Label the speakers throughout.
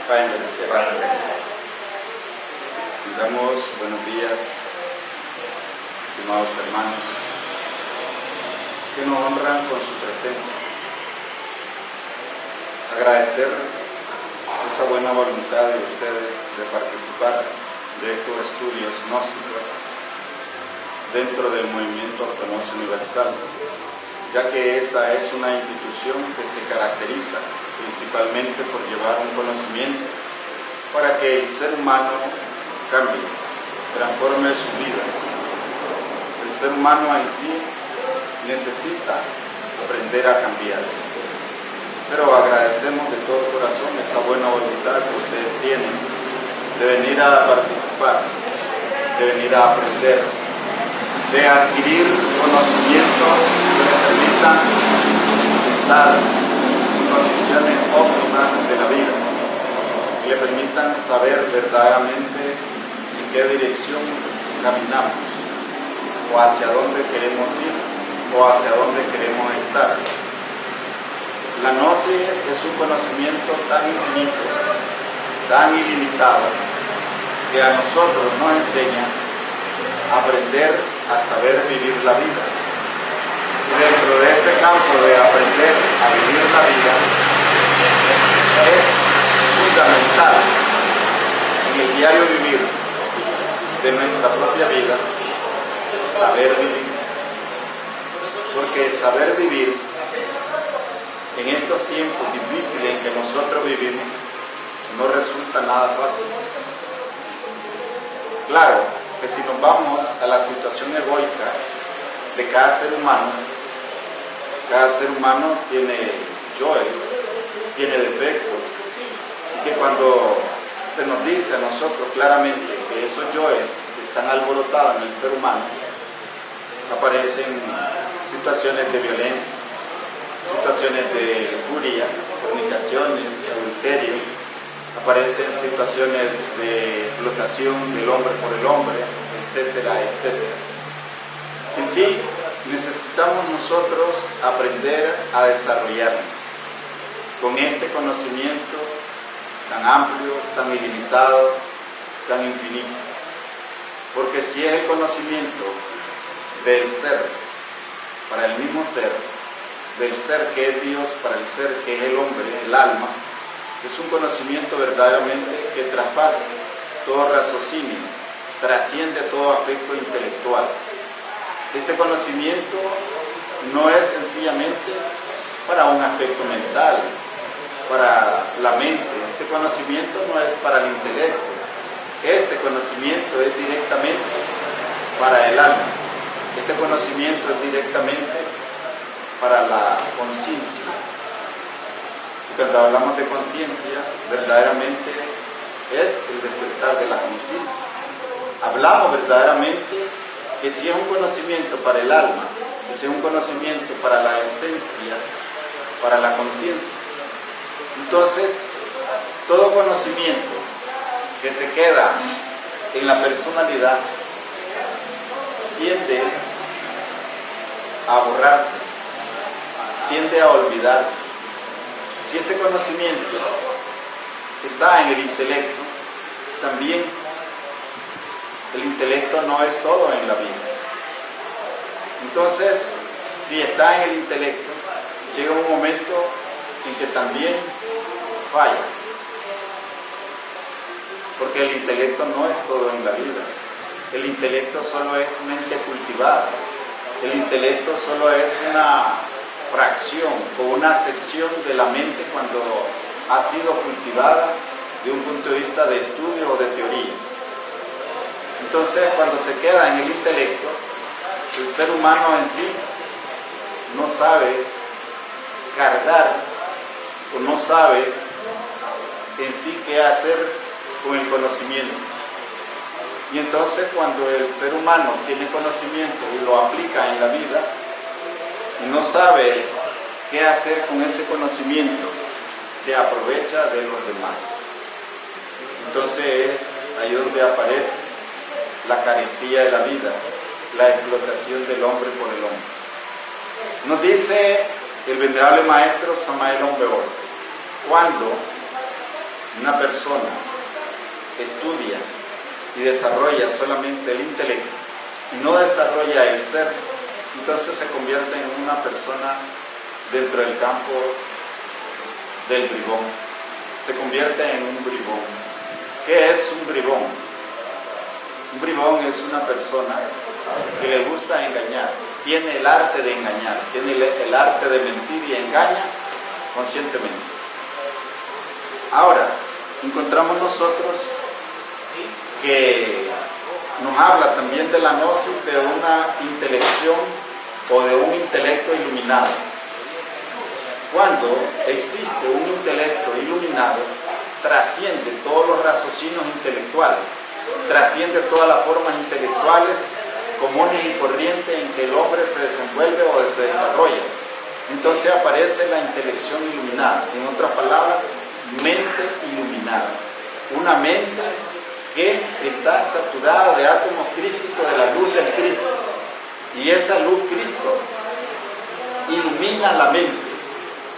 Speaker 1: Padre del cielo. Damos buenos días, estimados hermanos, que nos honran con su presencia. Agradecer esa buena voluntad de ustedes de participar de estos estudios gnósticos dentro del movimiento ortodoxo universal, ya que esta es una institución que se caracteriza principalmente por llevar un conocimiento para que el ser humano cambie, transforme su vida. El ser humano en sí necesita aprender a cambiar, pero agradecemos de todo corazón esa buena voluntad que ustedes tienen de venir a participar, de venir a aprender, de adquirir conocimientos que les permitan estar en condiciones óptimas de la vida, que le permitan saber verdaderamente en qué dirección caminamos, o hacia dónde queremos ir, o hacia dónde queremos estar. La gnosis es un conocimiento tan infinito, tan ilimitado, que a nosotros nos enseña a aprender a saber vivir la vida. Y dentro de ese campo de aprender a vivir la vida, es fundamental en el diario vivir de nuestra propia vida saber vivir. Porque saber vivir en estos tiempos difíciles en que nosotros vivimos no resulta nada fácil. Claro que si nos vamos a la situación egoica de cada ser humano tiene yoes, tiene defectos, y que cuando se nos dice a nosotros claramente que esos yoes están alborotados en el ser humano, aparecen situaciones de violencia, situaciones de lujuria, fornicaciones, adulterio, aparecen situaciones de explotación del hombre por el hombre, etcétera, etcétera. En sí, necesitamos nosotros aprender a desarrollarnos con este conocimiento tan amplio, tan ilimitado, tan infinito. Porque si es el conocimiento del ser para el mismo ser, del ser que es Dios para el ser que es el hombre, el alma, es un conocimiento verdaderamente que traspasa todo raciocinio, trasciende todo aspecto intelectual. Este conocimiento no es sencillamente para un aspecto mental, para la mente. Este conocimiento no es para el intelecto. Este conocimiento es directamente para el alma. Este conocimiento es directamente para la conciencia. Y cuando hablamos de conciencia, verdaderamente es el despertar de la conciencia. Hablamos verdaderamente que si es un conocimiento para el alma, que si es un conocimiento para la esencia, para la conciencia, entonces todo conocimiento que se queda en la personalidad tiende a borrarse, tiende a olvidarse. Si este conocimiento está en el intelecto, también el intelecto no es todo en la vida. Entonces, si está en el intelecto, llega un momento en que también falla. Porque el intelecto no es todo en la vida. El intelecto solo es mente cultivada. El intelecto solo es una fracción o una sección de la mente cuando ha sido cultivada de un punto de vista de estudio o de teorías. Entonces, cuando se queda en el intelecto, el ser humano en sí no sabe cargar o no sabe en sí qué hacer con el conocimiento. Y entonces, cuando el ser humano tiene conocimiento y lo aplica en la vida y no sabe qué hacer con ese conocimiento, se aprovecha de los demás. Entonces es ahí donde aparece la carestía de la vida, la explotación del hombre por el hombre. Nos dice el venerable maestro Samael Aumbeor, cuando una persona estudia y desarrolla solamente el intelecto y no desarrolla el ser, entonces se convierte en una persona dentro del campo del bribón. Se convierte en un bribón. ¿Qué es un bribón? Un bribón es una persona que le gusta engañar, tiene el arte de engañar, tiene el arte de mentir y engaña conscientemente. Ahora, encontramos nosotros que nos habla también de la gnosis, de una intelección o de un intelecto iluminado. Cuando existe un intelecto iluminado, trasciende todos los raciocinios intelectuales, trasciende todas las formas intelectuales comunes y corrientes en que el hombre se desenvuelve o se desarrolla. Entonces aparece la intelección iluminada, en otras palabras, mente iluminada. Una mente que está saturada de átomos crísticos de la luz del Cristo. Y esa luz Cristo ilumina la mente,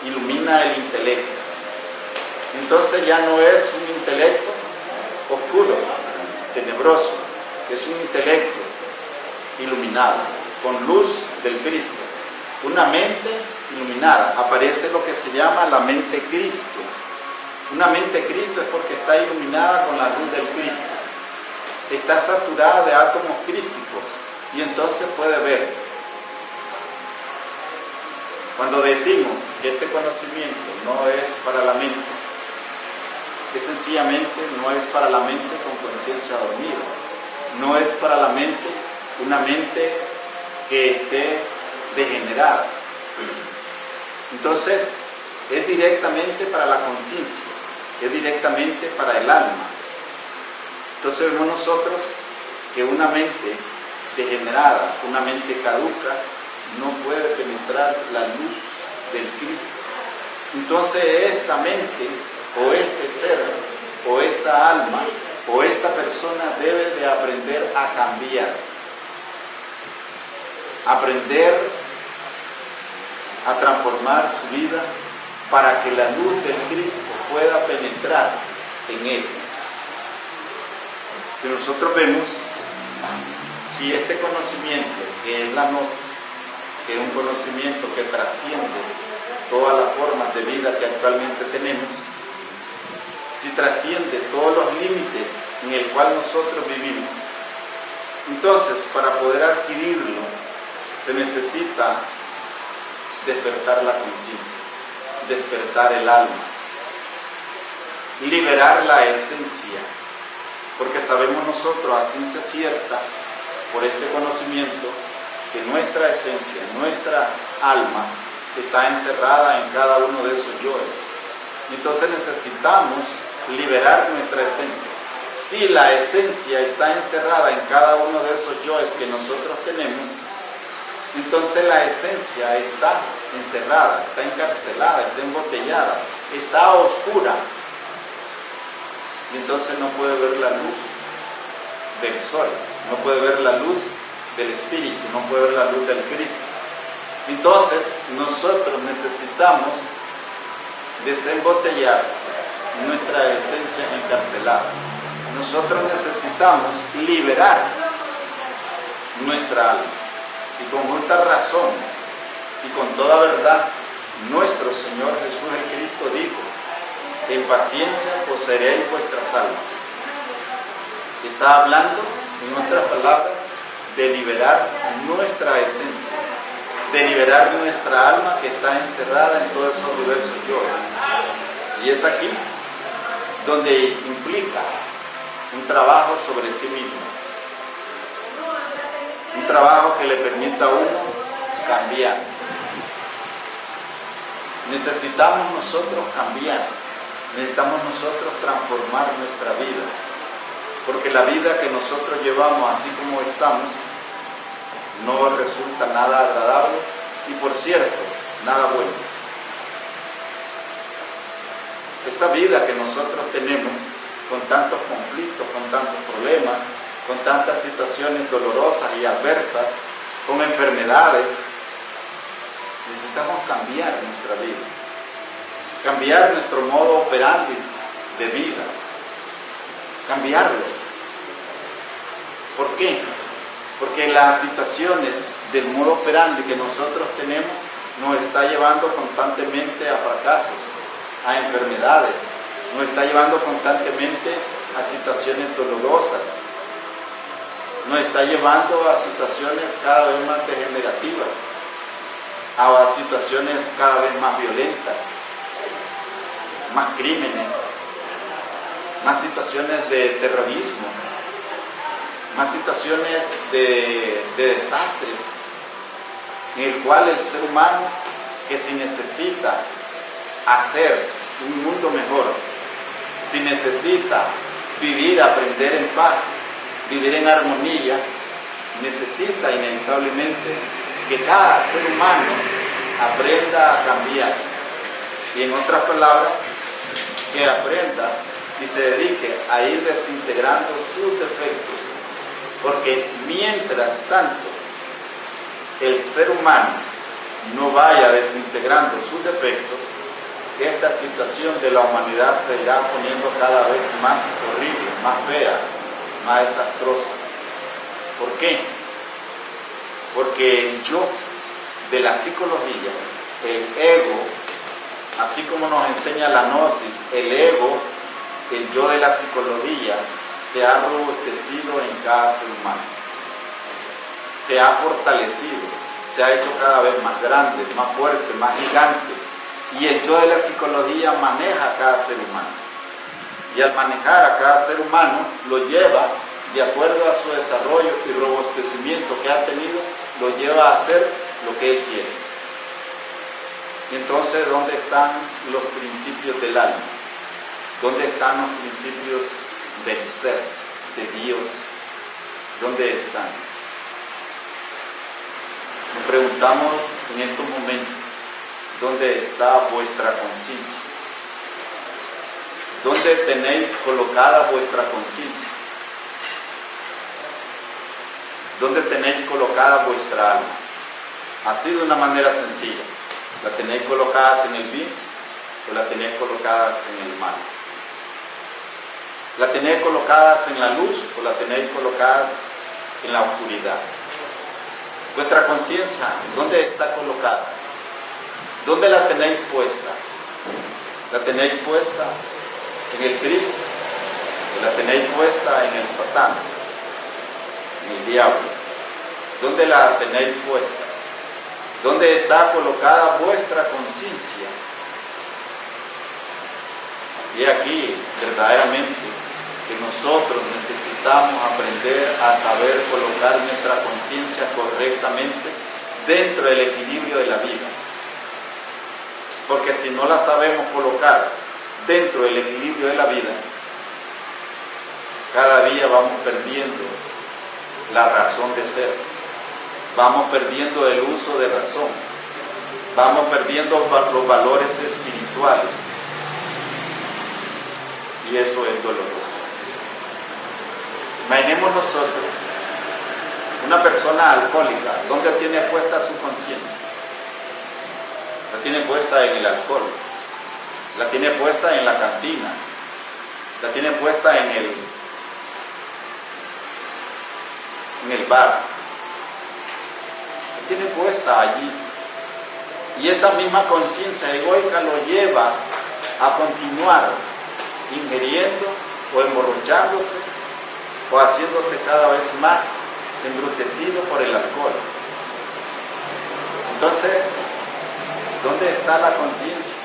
Speaker 1: ilumina el intelecto. Entonces ya no es un intelecto oscuro, tenebroso, es un intelecto iluminado, con luz del Cristo. Una mente iluminada, aparece lo que se llama la mente Cristo. Una mente Cristo es porque está iluminada con la luz del Cristo. Está saturada de átomos crísticos y entonces puede ver. Cuando decimos que este conocimiento no es para la mente, es sencillamente no es para la mente con conciencia dormida. No es para la mente una mente que esté degenerada. Entonces, es directamente para la conciencia, es directamente para el alma. Entonces vemos nosotros que una mente degenerada, una mente caduca, no puede penetrar la luz del Cristo. Entonces esta mente, o este ser, o esta alma, o esta persona debe de aprender a cambiar. Aprender a transformar su vida para que la luz del Cristo pueda penetrar en él. Si nosotros vemos, si este conocimiento, que es la gnosis, que es un conocimiento que trasciende todas las formas de vida que actualmente tenemos, si trasciende todos los límites en el cual nosotros vivimos, entonces para poder adquirirlo se necesita despertar la conciencia, despertar el alma, liberar la esencia, porque sabemos nosotros a ciencia cierta, por este conocimiento, que nuestra esencia, nuestra alma, está encerrada en cada uno de esos yoes. Entonces necesitamos liberar nuestra esencia. Si la esencia está encerrada en cada uno de esos yoes que nosotros tenemos, entonces la esencia está encerrada, está encarcelada, está embotellada, está oscura. Y entonces no puede ver la luz del sol, no puede ver la luz del Espíritu, no puede ver la luz del Cristo. Entonces nosotros necesitamos desembotellar nuestra esencia encarcelada. Nosotros necesitamos liberar nuestra alma. Y con justa razón y con toda verdad, nuestro Señor Jesús el Cristo dijo: en paciencia poseeréis vuestras almas. Está hablando, en otras palabras, de liberar nuestra esencia, de liberar nuestra alma que está encerrada en todos esos diversos yoes. Y es aquí donde implica un trabajo sobre sí mismo, un trabajo que le permita a uno cambiar. Necesitamos nosotros cambiar, necesitamos nosotros transformar nuestra vida, porque la vida que nosotros llevamos así como estamos no resulta nada agradable y, por cierto, nada bueno. Esta vida que nosotros tenemos, con tantos conflictos, con tantos problemas, con tantas situaciones dolorosas y adversas, con enfermedades, necesitamos cambiar nuestra vida, cambiar nuestro modo operandi de vida, cambiarlo. ¿Por qué? Porque las situaciones del modo operandi que nosotros tenemos nos está llevando constantemente a fracasos, a enfermedades, nos está llevando constantemente a situaciones dolorosas, nos está llevando a situaciones cada vez más degenerativas, a situaciones cada vez más violentas, más crímenes, más situaciones de terrorismo, más situaciones de desastres, en el cual el ser humano, que si necesita hacer un mundo mejor, si necesita vivir, aprender en paz, vivir en armonía, necesita inevitablemente que cada ser humano aprenda a cambiar. Y en otras palabras, que aprenda y se dedique a ir desintegrando sus defectos. Porque mientras tanto el ser humano no vaya desintegrando sus defectos, esta situación de la humanidad se irá poniendo cada vez más horrible, más fea, más desastrosa. ¿Por qué? Porque el yo de la psicología, el ego, así como nos enseña la gnosis, el ego, el yo de la psicología, se ha robustecido en cada ser humano, se ha fortalecido, se ha hecho cada vez más grande, más fuerte, más gigante, y el yo de la psicología maneja a cada ser humano, y al manejar a cada ser humano lo lleva, de acuerdo a su desarrollo y robustecimiento que ha tenido, lo lleva a hacer lo que él quiere. Y entonces, ¿dónde están los principios del alma? ¿Dónde están los principios del ser, de Dios? ¿Dónde están? Nos preguntamos en estos momentos, ¿dónde está vuestra conciencia? ¿Dónde tenéis colocada vuestra conciencia? ¿Dónde tenéis colocada vuestra alma? Así de una manera sencilla. ¿La tenéis colocadas en el bien o la tenéis colocadas en el mal? ¿La tenéis colocadas en la luz o la tenéis colocadas en la oscuridad? Vuestra conciencia, ¿dónde está colocada? ¿Dónde la tenéis puesta? ¿La tenéis puesta en el Cristo o la tenéis puesta en el Satán, en el diablo? ¿Dónde la tenéis puesta? ¿Dónde está colocada vuestra conciencia? Y aquí, verdaderamente, que nosotros necesitamos aprender a saber colocar nuestra conciencia correctamente dentro del equilibrio de la vida. Porque si no la sabemos colocar dentro del equilibrio de la vida, cada día vamos perdiendo la razón de ser. Vamos perdiendo el uso de razón, vamos perdiendo los valores espirituales, y eso es doloroso. Imaginemos nosotros una persona alcohólica, ¿dónde tiene puesta su conciencia? La tiene puesta en el alcohol, la tiene puesta en la cantina, la tiene puesta en el bar, tiene puesta allí, y esa misma conciencia egoica lo lleva a continuar ingiriendo o emborrachándose o haciéndose cada vez más embrutecido por el alcohol. Entonces, ¿dónde está la conciencia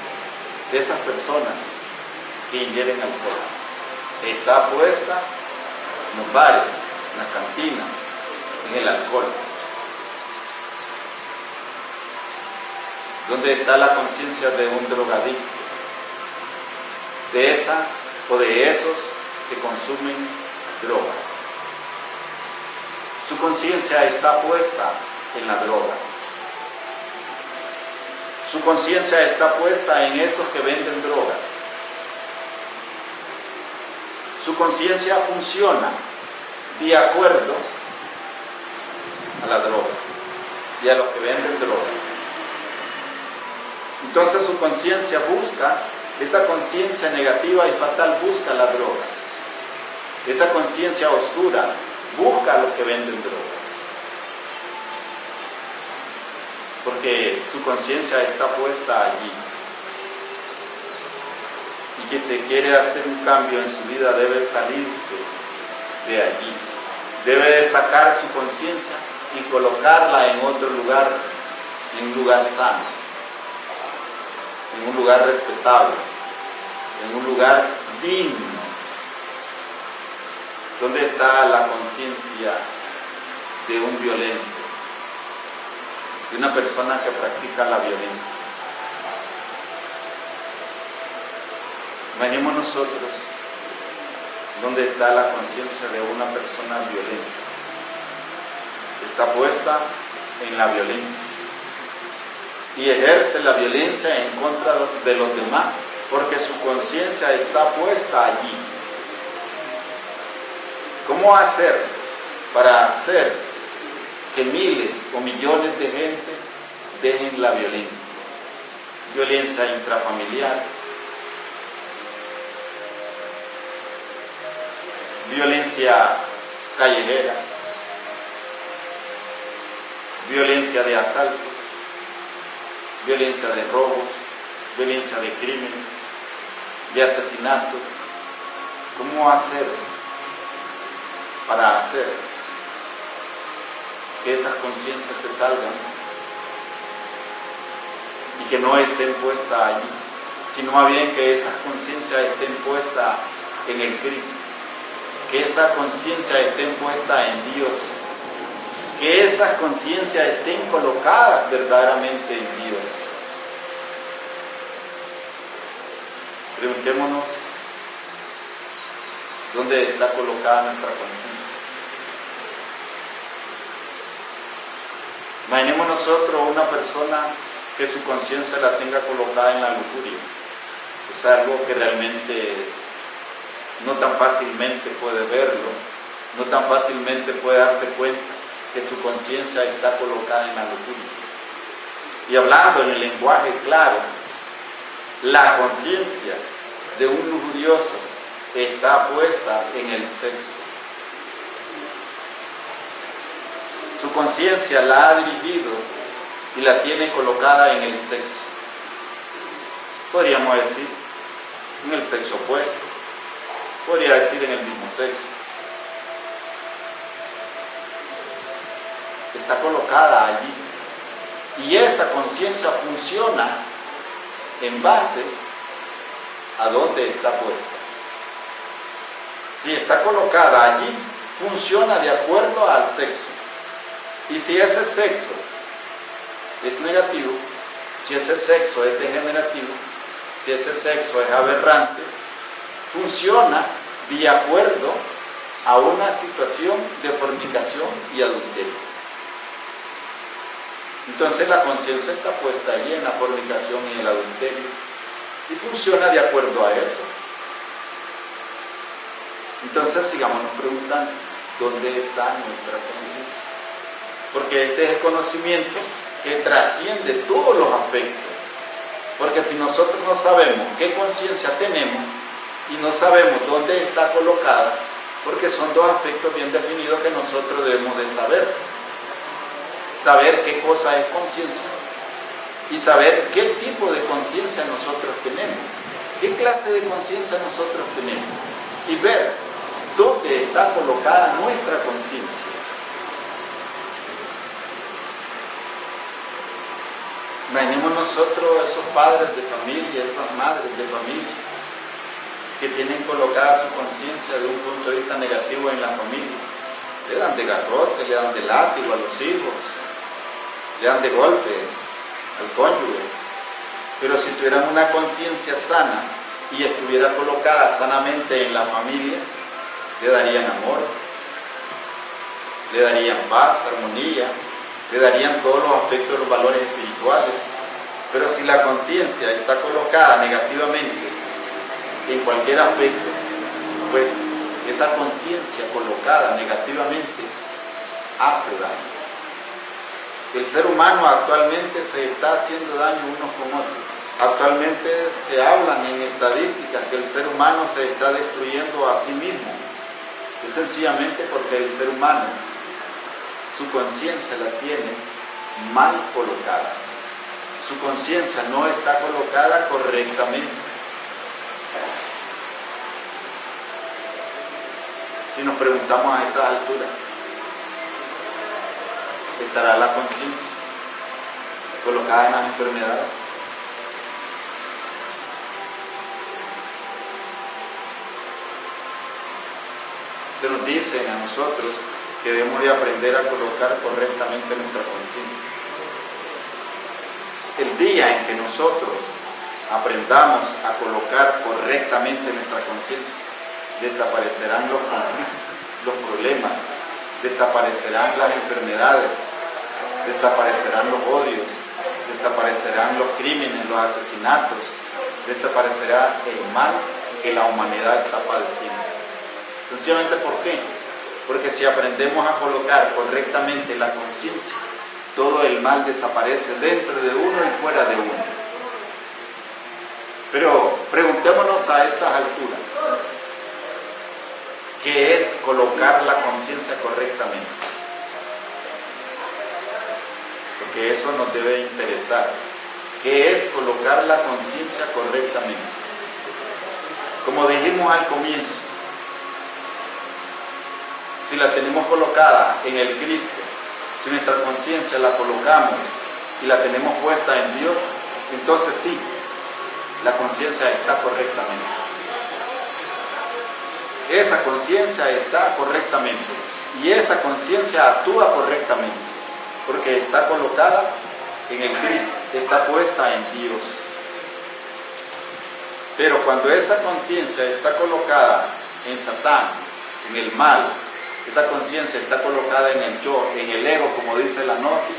Speaker 1: de esas personas que ingieren alcohol? Está puesta en los bares, en las cantinas, en el alcohol. ¿Dónde está la conciencia de un drogadicto? De esa o de esos que consumen droga. Su conciencia está puesta en la droga. Su conciencia está puesta en esos que venden drogas. Su conciencia funciona de acuerdo a la droga y a los que venden droga. Entonces su conciencia busca Esa conciencia negativa y fatal busca la droga. Esa conciencia oscura busca a los que venden drogas. Porque su conciencia está puesta allí. Y que se quiere hacer un cambio en su vida debe salirse de allí. Debe de sacar su conciencia y colocarla en otro lugar, en un lugar sano, en un lugar respetable, en un lugar digno. ¿Dónde está la conciencia de un violento, de una persona que practica la violencia? Imaginemos nosotros dónde está la conciencia de una persona violenta. Está puesta en la violencia y ejerce la violencia en contra de los demás porque su conciencia está puesta allí. ¿Cómo hacer para hacer que miles o millones de gente dejen la violencia? Violencia intrafamiliar, violencia callejera, violencia de asaltos, violencia de robos, violencia de crímenes, de asesinatos. ¿Cómo hacer para hacer que esas conciencias se salgan y que no estén puestas allí, sino más bien que esas conciencias estén puestas en el Cristo, que esas conciencias estén puestas en Dios, que esas conciencias estén colocadas verdaderamente en Dios? Preguntémonos, ¿dónde está colocada nuestra conciencia? Imaginemos nosotros una persona que su conciencia la tenga colocada en la lujuria. Es algo que realmente no tan fácilmente puede verlo, no tan fácilmente puede darse cuenta que su conciencia está colocada en la lujuria. Y hablando en el lenguaje claro, la conciencia de un lujurioso está puesta en el sexo. Su conciencia la ha dirigido y la tiene colocada en el sexo. Podríamos decir, en el sexo opuesto. Podría decir en el mismo sexo. Está colocada allí. Y esa conciencia funciona en base a dónde está puesta. Si está colocada allí, funciona de acuerdo al sexo. Y si ese sexo es negativo, si ese sexo es degenerativo, si ese sexo es aberrante, funciona de acuerdo a una situación de fornicación y adulterio. Entonces la conciencia está puesta allí en la fornicación y el adulterio y funciona de acuerdo a eso. Entonces sigámonos preguntando, ¿dónde está nuestra conciencia? Porque este es el conocimiento que trasciende todos los aspectos. Porque si nosotros no sabemos qué conciencia tenemos y no sabemos dónde está colocada, porque son dos aspectos bien definidos que nosotros debemos de saber. Saber qué cosa es conciencia y saber qué tipo de conciencia nosotros tenemos, qué clase de conciencia nosotros tenemos y ver dónde está colocada nuestra conciencia. Imaginemos nosotros esos padres de familia, esas madres de familia que tienen colocada su conciencia de un punto de vista negativo en la familia. Le dan de garrote, le dan de látigo a los hijos, le dan de golpe al cónyuge. Pero si tuvieran una conciencia sana y estuviera colocada sanamente en la familia, le darían amor, le darían paz, armonía, le darían todos los aspectos de los valores espirituales. Pero si la conciencia está colocada negativamente en cualquier aspecto, pues esa conciencia colocada negativamente hace daño. El ser humano actualmente se está haciendo daño unos con otros. Actualmente se hablan en estadísticas que el ser humano se está destruyendo a sí mismo. Es sencillamente porque el ser humano, su conciencia la tiene mal colocada. Su conciencia no está colocada correctamente. Si nos preguntamos a esta altura, ¿estará la conciencia colocada en las enfermedades? Se nos dice a nosotros que debemos de aprender a colocar correctamente nuestra conciencia. El día en que nosotros aprendamos a colocar correctamente nuestra conciencia, desaparecerán los conflictos, los problemas, desaparecerán las enfermedades, desaparecerán los odios, desaparecerán los crímenes, los asesinatos, desaparecerá el mal que la humanidad está padeciendo. Sencillamente, ¿por qué? Porque si aprendemos a colocar correctamente la conciencia, todo el mal desaparece dentro de uno y fuera de uno. Pero preguntémonos a estas alturas, ¿qué es colocar la conciencia correctamente? Porque eso nos debe interesar. ¿Qué es colocar la conciencia correctamente? Como dijimos al comienzo, si la tenemos colocada en el Cristo, si nuestra conciencia la colocamos y la tenemos puesta en Dios, entonces sí, la conciencia está correctamente. Esa conciencia está correctamente y esa conciencia actúa correctamente porque está colocada en el Cristo, está puesta en Dios. Pero cuando esa conciencia está colocada en Satán, en el mal, esa conciencia está colocada en el yo, en el ego, como dice la gnosis,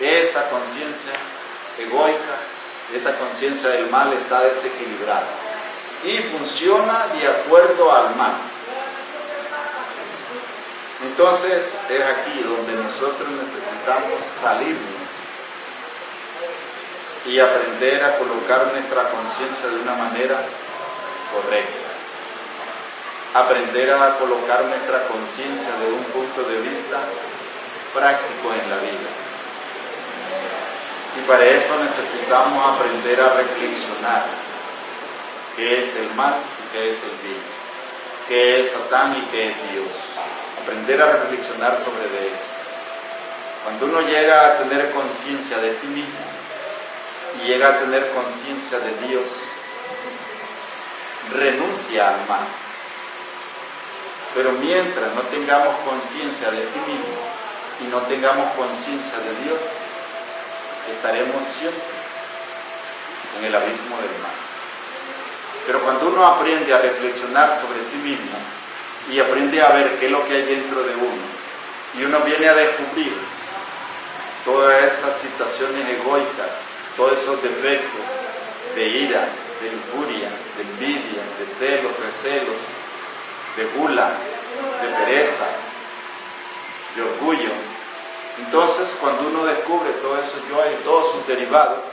Speaker 1: esa conciencia egoica, esa conciencia del mal está desequilibrada y funciona de acuerdo al mal. Entonces es aquí donde nosotros necesitamos salirnos y aprender a colocar nuestra conciencia de una manera correcta. Aprender a colocar nuestra conciencia de un punto de vista práctico en la vida. Y para eso necesitamos aprender a reflexionar qué es el mal y qué es el bien, qué es Satán y qué es Dios. Aprender a reflexionar sobre eso. Cuando uno llega a tener conciencia de sí mismo y llega a tener conciencia de Dios, renuncia al mal. Pero mientras no tengamos conciencia de sí mismo y no tengamos conciencia de Dios, estaremos siempre en el abismo del mal. Pero cuando uno aprende a reflexionar sobre sí mismo y aprende a ver qué es lo que hay dentro de uno, y uno viene a descubrir todas esas situaciones egoicas, todos esos defectos de ira, de lujuria, de envidia, de celos, recelos, de gula, de pereza, de orgullo. Entonces, cuando uno descubre todo eso yo y todos sus derivados,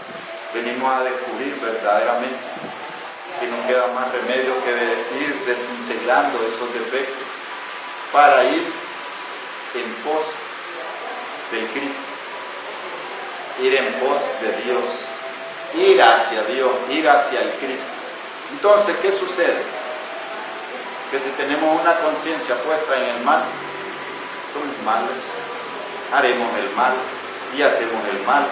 Speaker 1: venimos a descubrir verdaderamente que no queda más remedio que de ir desintegrando esos defectos para ir en pos del Cristo, ir en pos de Dios, ir hacia Dios, ir hacia el Cristo. Entonces, ¿qué sucede? Que si tenemos una conciencia puesta en el mal, somos malos, haremos el mal y hacemos el mal.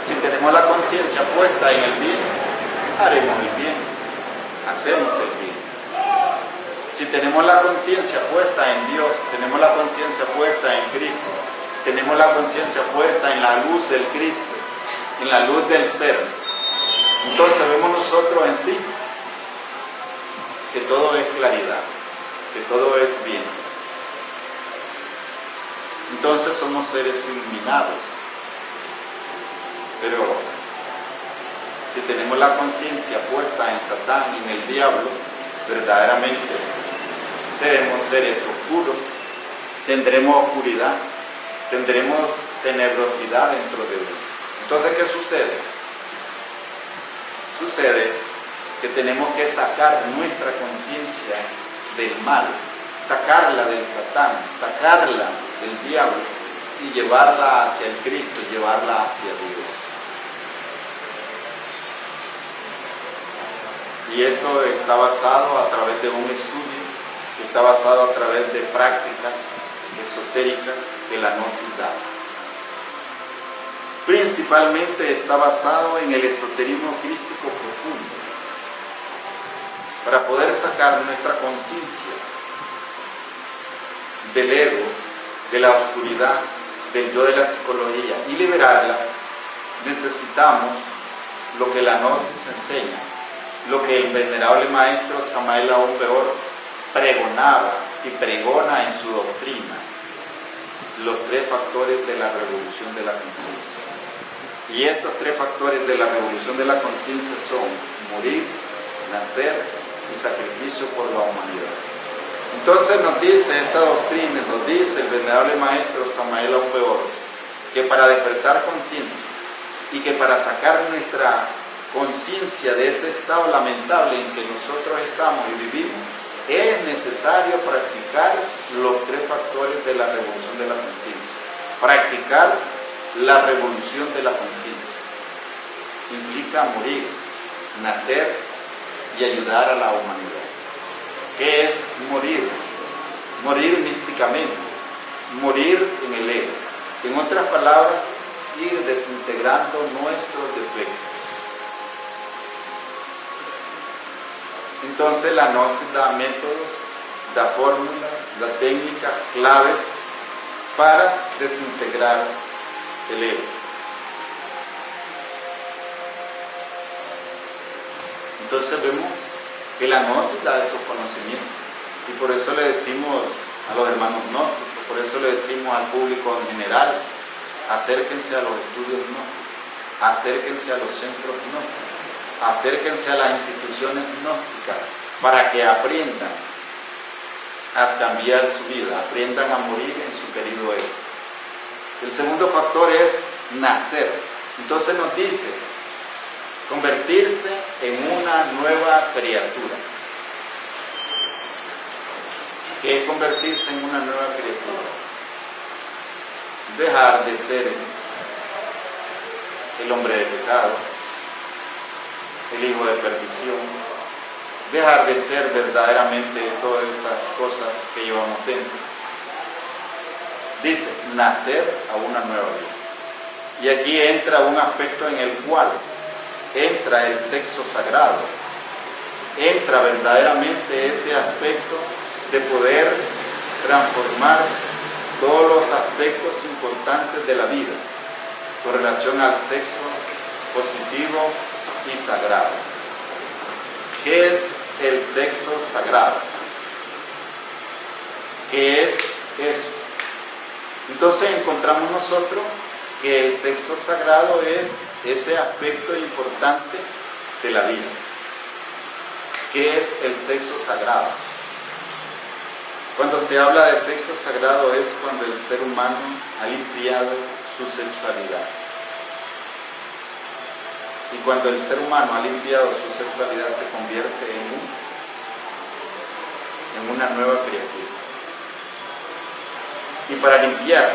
Speaker 1: Si tenemos la conciencia puesta en el bien, haremos el bien, hacemos el bien. Si tenemos la conciencia puesta en Dios, tenemos la conciencia puesta en Cristo, tenemos la conciencia puesta en la luz del Cristo, en la luz del ser, entonces vemos nosotros en sí que todo es claridad, que todo es bien. Entonces somos seres iluminados. Pero si tenemos la conciencia puesta en Satán y en el diablo, verdaderamente seremos seres oscuros, tendremos oscuridad, tendremos tenebrosidad dentro de uno. Entonces, ¿qué sucede? Sucede que tenemos que sacar nuestra conciencia del mal, sacarla del Satán, sacarla del diablo y llevarla hacia el Cristo, llevarla hacia Dios. Y esto está basado a través de un estudio, está basado a través de prácticas esotéricas que la Gnosis da. Principalmente está basado en el esoterismo crístico profundo, para poder sacar nuestra conciencia del ego, de la oscuridad, del yo de la psicología y liberarla. Necesitamos lo que la Gnosis enseña, lo que el venerable maestro Samael Aún Weor pregonaba y pregona en su doctrina, los tres factores de la revolución de la conciencia. Y estos tres factores de la revolución de la conciencia son morir, nacer y sacrificio por la humanidad. Entonces nos dice esta doctrina, nos dice el venerable maestro Samael Aún Weor, que para despertar conciencia y que para sacar nuestra conciencia de ese estado lamentable en que nosotros estamos y vivimos, es necesario practicar los tres factores de la revolución de la conciencia. Practicar la revolución de la conciencia implica morir, nacer y ayudar a la humanidad. ¿Qué es morir? Morir místicamente, morir en el ego. En otras palabras, ir desintegrando nuestros defectos. Entonces la Gnosis da métodos, da fórmulas, da técnicas, claves para desintegrar el ego. Entonces vemos que la Gnosis da esos conocimientos y por eso le decimos a los hermanos gnósticos, por eso le decimos al público en general, acérquense a los estudios gnósticos, acérquense a los centros gnósticos, acérquense a las instituciones gnósticas para que aprendan a cambiar su vida, aprendan a morir en su querido ego. El segundo factor es nacer. Entonces nos dice convertirse en una nueva criatura. ¿Qué es convertirse en una nueva criatura? Dejar de ser el hombre de pecado, el hijo de perdición, dejar de ser verdaderamente todas esas cosas que llevamos dentro. Dice, nacer a una nueva vida. Y aquí entra un aspecto en el cual entra el sexo sagrado, entra verdaderamente ese aspecto de poder transformar todos los aspectos importantes de la vida con relación al sexo positivo y sagrado. ¿Qué es el sexo sagrado? ¿Qué es eso? Entonces encontramos nosotros que el sexo sagrado es ese aspecto importante de la vida. ¿Qué es el sexo sagrado? Cuando se habla de sexo sagrado es cuando el ser humano ha limpiado su sexualidad. Y cuando el ser humano ha limpiado su sexualidad se convierte en una nueva criatura. Y para limpiar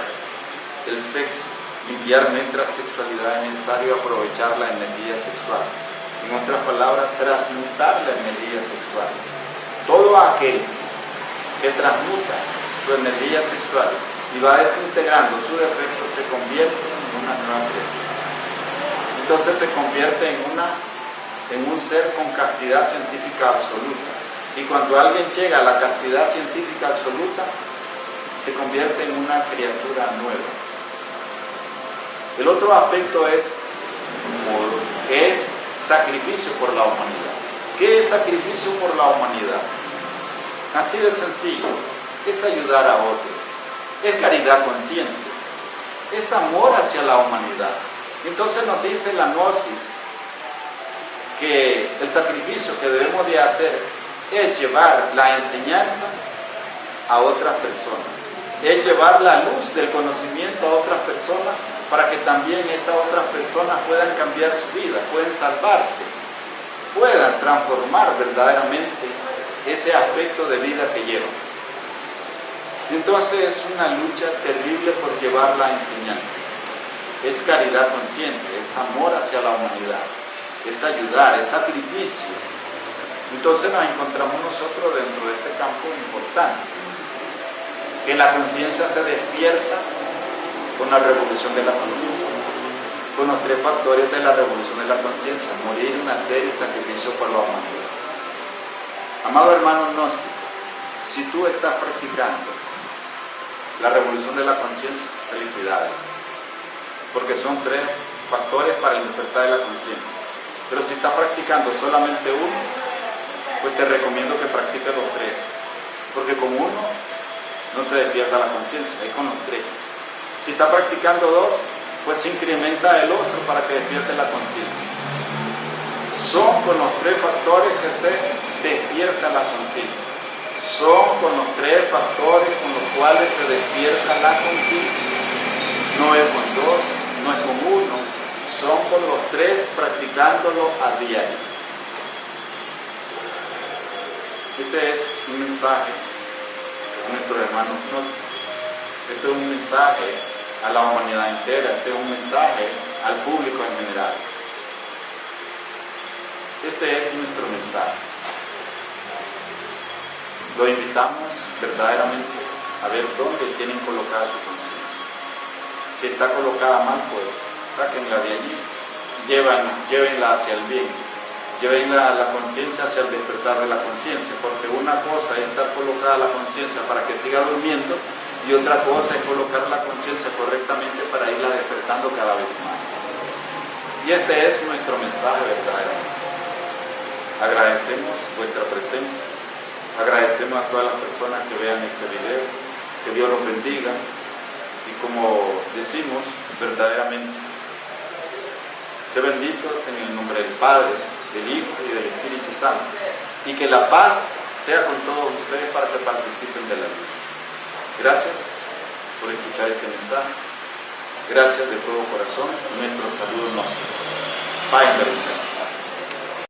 Speaker 1: el sexo, limpiar nuestra sexualidad es necesario aprovechar la energía sexual. En otras palabras, transmutar la energía sexual. Todo aquel que transmuta su energía sexual y va desintegrando su defecto se convierte en una nueva criatura. Entonces se convierte en un ser con castidad científica absoluta. Y cuando alguien llega a la castidad científica absoluta, se convierte en una criatura nueva. El otro aspecto es sacrificio por la humanidad. ¿Qué es sacrificio por la humanidad? Así de sencillo, es ayudar a otros, es caridad consciente, es amor hacia la humanidad. Entonces nos dice la Gnosis que el sacrificio que debemos de hacer es llevar la enseñanza a otras personas, es llevar la luz del conocimiento a otras personas para que también estas otras personas puedan cambiar su vida, pueden salvarse puedan transformar verdaderamente ese aspecto de vida que llevan. Entonces es una lucha terrible por llevar la enseñanza. Es caridad consciente, es amor hacia la humanidad, es ayudar, es sacrificio. Entonces nos encontramos nosotros dentro de este campo importante, que la conciencia se despierta con la revolución de la conciencia, con los tres factores de la revolución de la conciencia: morir, nacer y sacrificio por la humanidad. Amado hermano gnóstico, si tú estás practicando la revolución de la conciencia, felicidades, porque son tres factores para el despertar de la conciencia. Pero si estás practicando solamente uno, pues te recomiendo que practiques los tres, porque con uno no se despierta la conciencia, es con los tres. Si estás practicando dos, pues se incrementa el otro para que despierte la conciencia. Son con los tres factores que se despierta la conciencia. Son con los tres factores con los cuales se despierta la conciencia. No es con dos, no es con uno, son con los tres, practicándolo a diario. Este es un mensaje a nuestros hermanos gnósticos. Este es un mensaje a la humanidad entera. Este es un mensaje al público en general. Este es nuestro mensaje. Lo invitamos verdaderamente a ver dónde tienen colocada su conciencia. Si está colocada mal, pues sáquenla de allí, llévenla hacia el bien, lleven la conciencia hacia el despertar de la conciencia, porque una cosa es estar colocada la conciencia para que siga durmiendo, y otra cosa es colocar la conciencia correctamente para irla despertando cada vez más. Y este es nuestro mensaje verdaderamente. Agradecemos vuestra presencia, agradecemos a todas las personas que vean este video, que Dios los bendiga, y como decimos, verdaderamente, sé benditos en el nombre del Padre, del Hijo y del Espíritu Santo, y que la paz sea con todos ustedes para que participen de la luz. Gracias por escuchar este mensaje, gracias de todo corazón, nuestro saludo gnóstico. Paz y bendición.